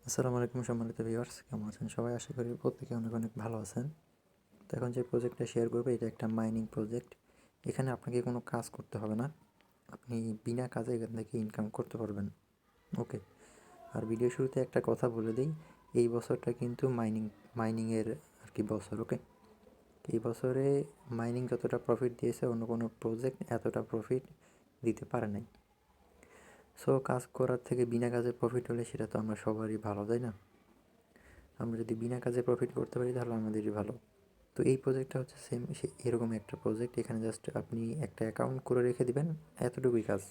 আসসালামু আলাইকুম সম্মানিত ভিউয়ার্স, কেমন আছেন সবাই? আশা করি প্রত্যেকে অনেক অনেক ভালো আছেন। তো এখন যে প্রজেক্টটা শেয়ার করবো এটা একটা মাইনিং প্রজেক্ট। এখানে আপনাকে কোনো কাজ করতে হবে না, আপনি বিনা কাজে এখান থেকে ইনকাম করতে পারবেন। ওকে, আর ভিডিও শুরুতে একটা কথা বলে দিই, এই বছরটা কিন্তু মাইনিংয়ের আর কি বছর। ওকে, এই বছরে মাইনিং যতটা প্রফিট দিয়েছে অন্য কোনো প্রজেক্ট এতটা প্রফিট দিতে পারে নাই। সো কাজ করার থেকে বিনা কাজে প্রফিট হলে সেটা তো আমরা সবারই ভালো, তাই না? আমরা যদি বিনা কাজে প্রফিট করতে পারি তাহলে আমাদেরই ভালো। তো এই প্রজেক্টটা হচ্ছে সেম এরকম একটা প্রজেক্ট। এখানে জাস্ট আপনি একটা অ্যাকাউন্ট করে রেখে দিবেন, এতটুকুই কাজ।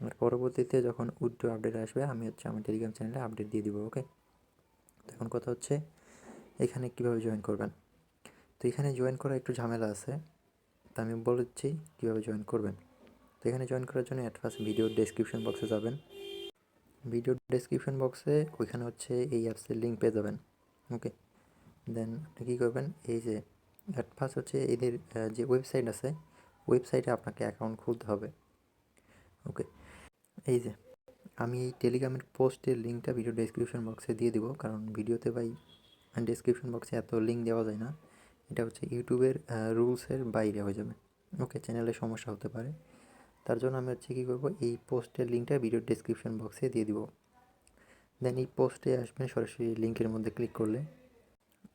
আর পরবর্তীতে যখন উইথড্র আপডেট আসবে আমি আমার টেলিগ্রাম চ্যানেলে আপডেট দিয়ে দিব। ওকে, তো এখন কথা হচ্ছে এখানে কীভাবে জয়েন করবেন। তো এখানে জয়েন করা একটু ঝামেলা আছে, তো আমি বলে দিচ্ছি কীভাবে জয়েন করবেন। তো এখানে জয়েন করার জন্য অ্যাট ফার্স্ট ভিডিওর ডেসক্রিপশন বক্সে যাবেন। ভিডিওর ডেসক্রিপশন বক্সে ওইখানে হচ্ছে এই অ্যাপসের লিঙ্ক পেয়ে যাবেন। ওকে, দেন আপনি কী করবেন, এই যে অ্যাট ফার্স্ট হচ্ছে এদের যে ওয়েবসাইট আছে, ওয়েবসাইটে আপনাকে অ্যাকাউন্ট খুলতে হবে। ওকে, এই যে আমি এই টেলিগ্রামের পোস্টের লিঙ্কটা ভিডিও ডেসক্রিপশন বক্সে দিয়ে দিব, কারণ ভিডিওতে ডেসক্রিপশন বক্সে এত লিঙ্ক দেওয়া যায় না। এটা হচ্ছে ইউটিউবের রুলসের বাইরে হয়ে যাবে। ওকে, চ্যানেলে সমস্যা হতে পারে, তার জন্য আমি হচ্ছে কী করবো, এই পোস্টের লিঙ্কটা ভিডিও ডেসক্রিপশন বক্সে দিয়ে দিব। দেন এই পোস্টে আসবেন, সরাসরি লিঙ্কের মধ্যে ক্লিক করলে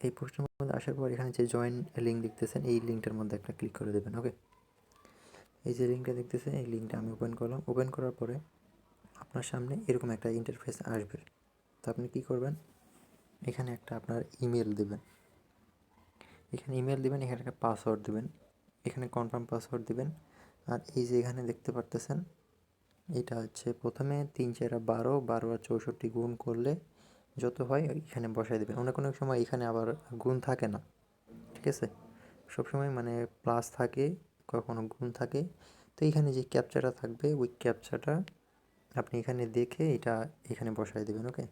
এই পোস্টের মধ্যে আসার পর এখানে যে জয়েন লিঙ্ক দেখতেছেন এই লিঙ্কটার মধ্যে একটা ক্লিক করে দেবেন। ওকে, এই যে লিঙ্কটা দেখতেছেন এই লিঙ্কটা আমি ওপেন করলাম। ওপেন করার পরে আপনার সামনে এরকম একটা ইন্টারফেস আসবে। তো আপনি কী করবেন, এখানে একটা আপনার ইমেল দেবেন, এখানে একটা পাসওয়ার্ড দেবেন, এখানে কনফার্ম পাসওয়ার্ড দেবেন। আর এই যে এখানে দেখতে পারতেছেন এটা হচ্ছে প্রথমে 3 4 12, 12 আর 64 গুণ করলে যত হয় এখানে বসায় দেবেন। অনেক অনেক সময় এখানে আবার গুণ থাকে না, ঠিক আছে? সবসময় মানে প্লাস থাকে, কখনো গুণ থাকে। তো এইখানে যে ক্যাপচাটা থাকবে ওই ক্যাপচাটা আপনি এখানে দেখে এটা এখানে বসায় দেবেন। ওকে,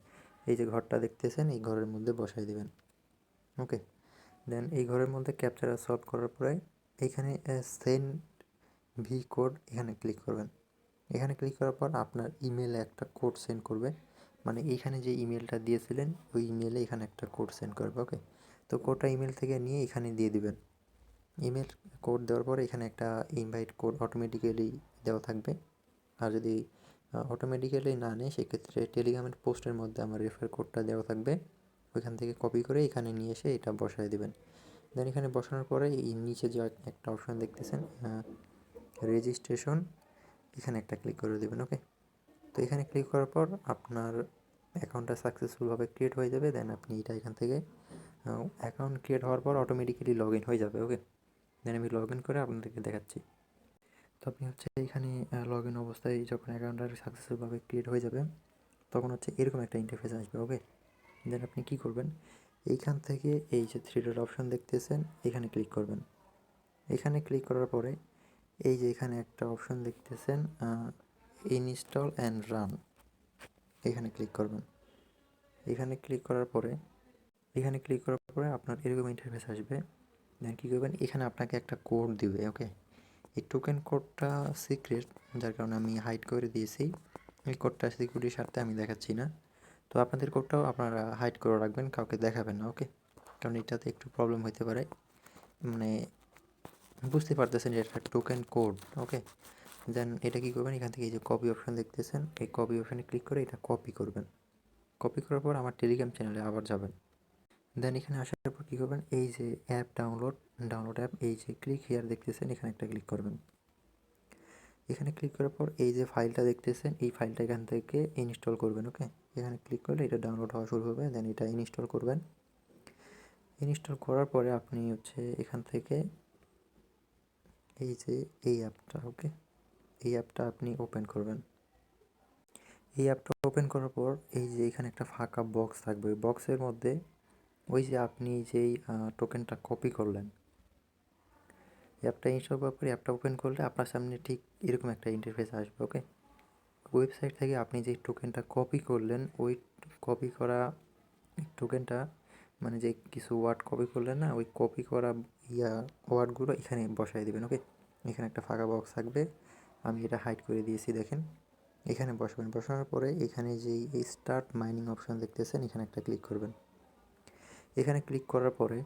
এই যে ঘরটা দেখতেছেন এই ঘরের মধ্যে বসায় দেবেন। ওকে, দেন এই ঘরের মধ্যে ক্যাপচাটা সলভ করার পরে এইখানে সেন্ড ভি কোড এখানে ক্লিক করবেন। এখানে ক্লিক করার পর আপনার ইমেলে একটা কোড সেন্ড করবে, মানে এইখানে যে ইমেলটা দিয়েছিলেন ওই ইমেলে এখানে একটা কোড সেন্ড করবে। ওকে, তো কোডটা ইমেল থেকে নিয়ে এখানে দিয়ে দিবেন। ইমেল কোড দেওয়ার পরে এখানে একটা ইনভাইট কোড অটোমেটিক্যালি দেওয়া থাকবে। আর যদি অটোমেটিক্যালি না নেয় সেক্ষেত্রে টেলিগ্রামের পোস্টের মধ্যে আমার রেফার কোডটা দেওয়া থাকবে, ওইখান থেকে কপি করে এখানে নিয়ে এসে এটা বসায় দেবেন। দেন এখানে বসানোর পরে এই নিচে যে একটা অপশান দেখতেছেন রেজিস্ট্রেশন, এখানে একটা ক্লিক করে দেবেন। ওকে, তো এখানে ক্লিক করার পর আপনার অ্যাকাউন্টটা সাকসেসফুলভাবে ক্রিয়েট হয়ে যাবে। দেন আপনি এটা এখান থেকে অ্যাকাউন্ট ক্রিয়েট হওয়ার পর অটোমেটিক্যালি লগ ইন হয়ে যাবে। ওকে, দেন আমি লগ ইন করে আপনাদেরকে দেখাচ্ছি। তো আপনি হচ্ছে এখানে লগ ইন অবস্থায় যখন অ্যাকাউন্টটা সাকসেসফুলভাবে ক্রিয়েট হয়ে যাবে তখন হচ্ছে এরকম একটা ইন্টারফেস আসবে। ওকে, দেন আপনি কী করবেন, এইখান থেকে এই যে 3 ডট অপশন দেখতেছেন এখানে ক্লিক করবেন। এখানে ক্লিক করার পরে এই যে এখানে একটা অপশন দেখতেছেন ইনস্টল অ্যান্ড রান, এখানে ক্লিক করবেন। এখানে ক্লিক করার পরে আপনার এরকম ইন্টারফেস আসবে। দেন কী করবেন, এখানে আপনাকে একটা কোড দিবে। ওকে, এই টোকেন কোডটা সিক্রেট, যার কারণে আমি হাইড করে দিয়েছি। এই কোডটা সিকিউরিটির স্বার্থে আমি দেখাচ্ছি না। তো আপনাদের কোডটাও আপনারা হাইড করে রাখবেন, কাউকে দেখাবেন না। ওকে, কারণ এটাতে একটু প্রবলেম হতে পারে, মানে বুঝতে পারতেছেন যে এটা টোকেন কোড। ওকে, দেন এটা কী করবেন, এখান থেকে এই যে কপি অপশান দেখতেছেন এই কপি অপশানে ক্লিক করে এটা কপি করবেন। কপি করার পর আমার টেলিগ্রাম চ্যানেলে আবার যাবেন। দেন এখানে আসার পর কী করবেন, এই যে অ্যাপ ডাউনলোড অ্যাপ, এই যে ক্লিক হিয়ার দেখতেছেন এখানে একটা ক্লিক করবেন। এখানে ক্লিক করার পর এই যে ফাইলটা দেখতেছেন এই ফাইলটা এখান থেকে ইনস্টল করবেন। ওকে, এখানে ক্লিক করলে এটা ডাউনলোড হওয়া শুরু হবে। দেন এটা ইনস্টল করবেন। ইনস্টল করার পরে আপনি হচ্ছে এখান থেকে এই যে এই অ্যাপটা, ওকে, এই অ্যাপটা আপনি ওপেন করবেন। এই অ্যাপটা ওপেন করার পর এই যে এখানে একটা ফাঁকা বক্স থাকবে, ওই বক্সের মধ্যে ওই যে আপনি যেই টোকেনটা কপি করলেন, অ্যাপটা ইনস্টল করার পরে অ্যাপটা ওপেন করলে আপনার সামনে ঠিক এরকম একটা ইন্টারফেস আসবে। ওকে, ওয়েবসাইট থেকে আপনি যে টোকেনটা কপি করলেন ওই কপি করা টোকেনটা, মানে যে কিছু ওয়ার্ড কপি করলেন না, ওই কপি করা ওয়ার্ডগুলো এখানে বসাই দেবেন। ওকে, এখানে একটা ফাঁকা বক্স থাকবে, আমি এটা হাইড করে দিয়েছি দেখেন। এখানে বসাবেন। বসানোর পরে এখানে যেই এই স্টার্ট মাইনিং অপশন দেখতেছেন, এখানে একটা ক্লিক করবেন। এখানে ক্লিক করার পরে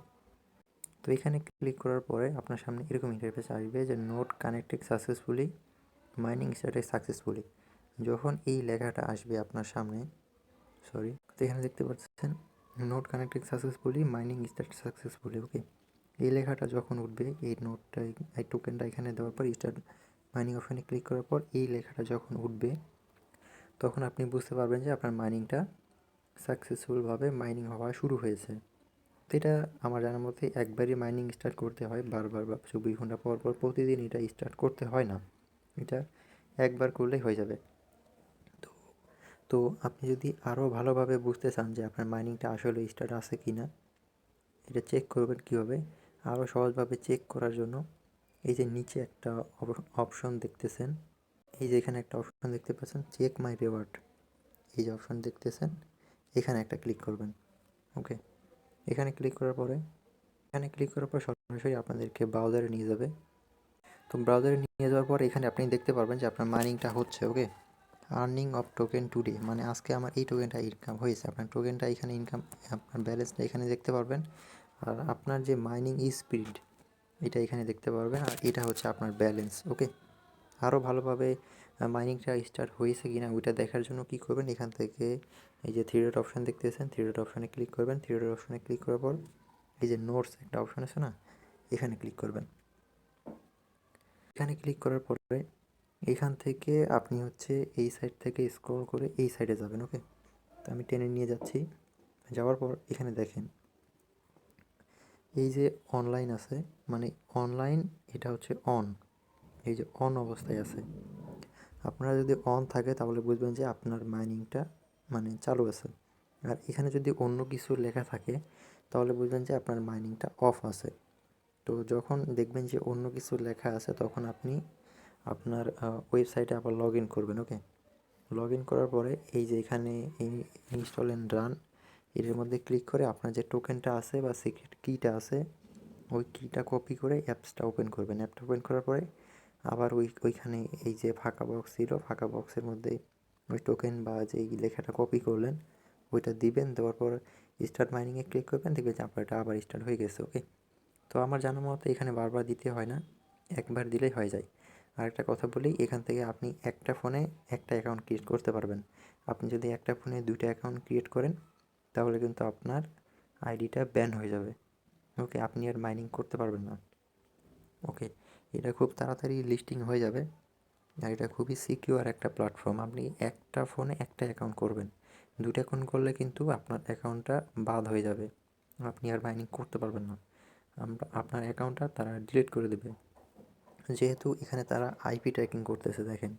এখানে ক্লিক করার পরে আপনার সামনে এরকম ইন্টারফেস আসবে যে note connected successfully, mining started successfully. যখন এই লেখাটা আসবে আপনার সামনে, তো এখানে দেখতে পাচ্ছেন node connected successfully, mining start successfully. Okay, এই লেখাটা যখন উঠবে, এই নোটটা এই টোকেনটা এখানে দেওয়ার পর স্টার্ট মাইনিং অপশানে ক্লিক করার পর এই লেখাটা যখন উঠবে, তখন আপনি বুঝতে পারবেন যে আপনার মাইনিংটা সাকসেসফুলভাবে মাইনিং হওয়া শুরু হয়েছে। তো এটা আমার জানার মতে একবারই মাইনিং স্টার্ট করতে হয়, বারবার বা 24 ঘন্টা পর পর প্রতিদিন এটা স্টার্ট করতে হয় না, এটা একবার করলেই হয়ে যাবে। তো তো আপনি যদি আরও ভালোভাবে বুঝতে চান যে আপনার মাইনিংটা আসলে স্টার্ট আছে কি না, এটা চেক করবেন কীভাবে, আরও সহজভাবে চেক করার জন্য এই যে নিচে একটা অপশন দেখতেছেন, এই যে এখানে একটা অপশন দেখতে পাচ্ছেন চেক মাই রিওয়ার্ড, এই যে অপশন দেখতেছেন, এখানে একটা ক্লিক করবেন। ওকে, এখানে ক্লিক করার পরে সরাসরি আপনাদেরকে ব্রাউজারে নিয়ে যাবে। তো ব্রাউজারে নিয়ে যাওয়ার পর এখানে আপনি দেখতে পারবেন যে আপনার মাইনিংটা হচ্ছে। ওকে, আর্নিং অফ টোকেন টুডে, মানে আজকে আমার এই টোকেনটা ইনকাম হয়েছে। আপনার টোকেনটা এখানে ইনকাম, আপনার ব্যালেন্সটা এখানে দেখতে পারবেন। আর আপনার যে মাইনিং স্পিড, এটা এখানে দেখতে পারবেন। আর এটা হচ্ছে আপনার ব্যালেন্স। ওকে, আরও ভালোভাবে মাইনিংটা স্টার্ট হয়েছে কি না ওইটা দেখার জন্য কী করবেন, এখান থেকে এই যে থ্রি ডট অপশান দেখতেছেন, থ্রি ডট অপশানে ক্লিক করবেন। থ্রি ডট অপশানে ক্লিক করার পর এই যে নোটস একটা অপশান আছে না, এখানে ক্লিক করবেন। এখানে ক্লিক করার পরে এইখান থেকে আপনি হচ্ছে এই সাইড থেকে স্ক্রল করে এই সাইডে যাবেন। ওকে, তো আমি টেনে নিয়ে যাচ্ছি। যাওয়ার পর এখানে দেখেন এই যে অনলাইন আছে, মানে অনলাইন, এটা হচ্ছে অন, এই যে অন অবস্থায় আছে। আপনারা যদি অন থাকে তাহলে বুঝবেন যে আপনার মাইনিংটা মানে চালু আছে। আর এখানে যদি অন্য কিছু লেখা থাকে তাহলে বুঝবেন যে আপনার মাইনিংটা অফ আছে। তো যখন দেখবেন যে অন্য কিছু লেখা আছে তখন আপনি আপনার ওয়েবসাইটে আবার লগ ইন করবেন। ওকে, লগ ইন করার পরে এই যে এখানে ইনস্টল অ্যান্ড রান, এর মধ্যে ক্লিক করে আপনার যে টোকেনটা আছে বা সিক্রেট কিটা আছে, ওই কিটা কপি করে অ্যাপসটা ওপেন করবেন। অ্যাপটা ওপেন করার পরে আবার ওইখানে এই যে ফাঁকা বক্স ছিল, ফাঁকা বক্সের মধ্যে ওই টোকেন বা যেই লেখাটা কপি করলেন ওইটা দিবেন। দেওয়ার পর স্টার্ট মাইনিংয়ে ক্লিক করবেন, দেখবেন যে আপনার এটা আবার স্টার্ট হয়ে গেছে। ওকে, তো আমার জানা মতে এখানে বারবার দিতে হয় না, একবার দিলেই হয়ে যায়। আর একটা কথা বলি, এখান থেকে আপনি একটা ফোনে একটা অ্যাকাউন্ট ক্রিয়েট করতে পারবেন। আপনি যদি একটা ফোনে দুইটা অ্যাকাউন্ট ক্রিয়েট করেন তাহলে কিন্তু আপনার আইডিটা ব্যান হয়ে যাবে। ওকে, আপনি আর মাইনিং করতে পারবেন না। ওকে, এটা খুব তাড়াতাড়ি লিস্টিং হয়ে যাবে। আর এটা খুবই সিকিউর একটা প্ল্যাটফর্ম। আপনি একটা ফোনে একটা অ্যাকাউন্ট করবেন, দুটো অ্যাকাউন্ট করলে কিন্তু আপনার অ্যাকাউন্টটা বাদ হয়ে যাবে, আপনি আর মাইনিং করতে পারবেন না। আপনার অ্যাকাউন্টটা তারা ডিলিট করে দেবে। যেহেতু এখানে তারা আইপি ট্র্যাকিং করতেছে, দেখেন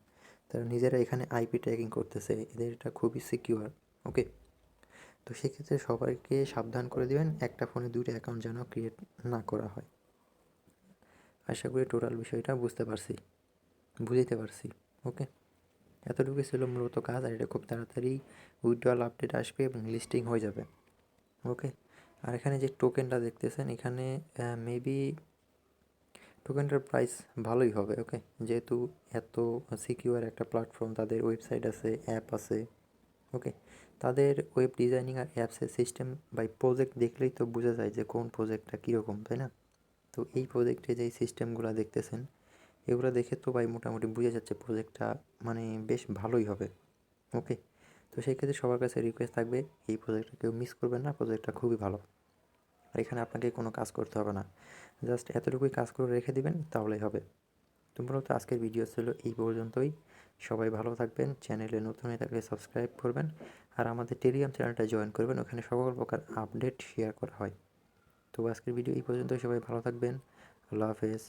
তারা নিজেরা এখানে আইপি ট্র্যাকিং করতেছে, এদের এটা খুবই সিকিউর। ওকে, তো সেক্ষেত্রে সবাইকে সাবধান করে দেবেন একটা ফোনে দুটো অ্যাকাউন্ট যেন ক্রিয়েট না করা হয়। আশা করি টোটাল বিষয়টা বুঝতে পারছি। ওকে, এতটুকু ছিল মূলত কাজ। আর এটা খুব তাড়াতাড়ি উইথড্রয়াল আপডেট আসবে এবং লিস্টিং হয়ে যাবে। ওকে, আর এখানে যে টোকেনটা দেখতেছেন এখানে মেবি টোকেনটার প্রাইস ভালোই হবে। ওকে, যেহেতু এত সিকিউর একটা প্ল্যাটফর্ম, তাদের ওয়েবসাইট আছে, অ্যাপ আছে। ওকে, তাদের ওয়েব ডিজাইনিং আর অ্যাপসের সিস্টেম বাই প্রজেক্ট দেখলেই তো বোঝা যায় যে কোন প্রজেক্টটা কীরকম, তাই না? তো এই প্রজেক্টে যেই সিস্টেমগুলো দেখতেছেন এগুলো দেখে তো ভাই মোটামুটি বোঝা যাচ্ছে প্রজেক্টটা মানে বেশ ভালোই হবে। ওকে, তো সেই ক্ষেত্রে সবার কাছে রিকোয়েস্ট থাকবে এই প্রজেক্টটা কেউ মিস করবেন না, প্রজেক্টটা খুবই ভালো। আর এখানে আপনাকে কোনো কাজ করতে হবে না, জাস্ট এতটুকুই কাজ করে রেখে দিবেন তাহলেই হবে। তো মূলত আজকের ভিডিও ছিল এই পর্যন্তই। সবাই ভালো থাকবেন, চ্যানেলে নতুন হয়ে থাকলে সাবস্ক্রাইব করবেন আর আমাদের টেলিগ্রাম চ্যানেলটা জয়েন করবেন, ওখানে সকল প্রকার আপডেট শেয়ার করা হয়। তো আজকের ভিডিও এই পর্যন্তই, সবাই ভালো থাকবেন, আল্লাহ হাফেজ।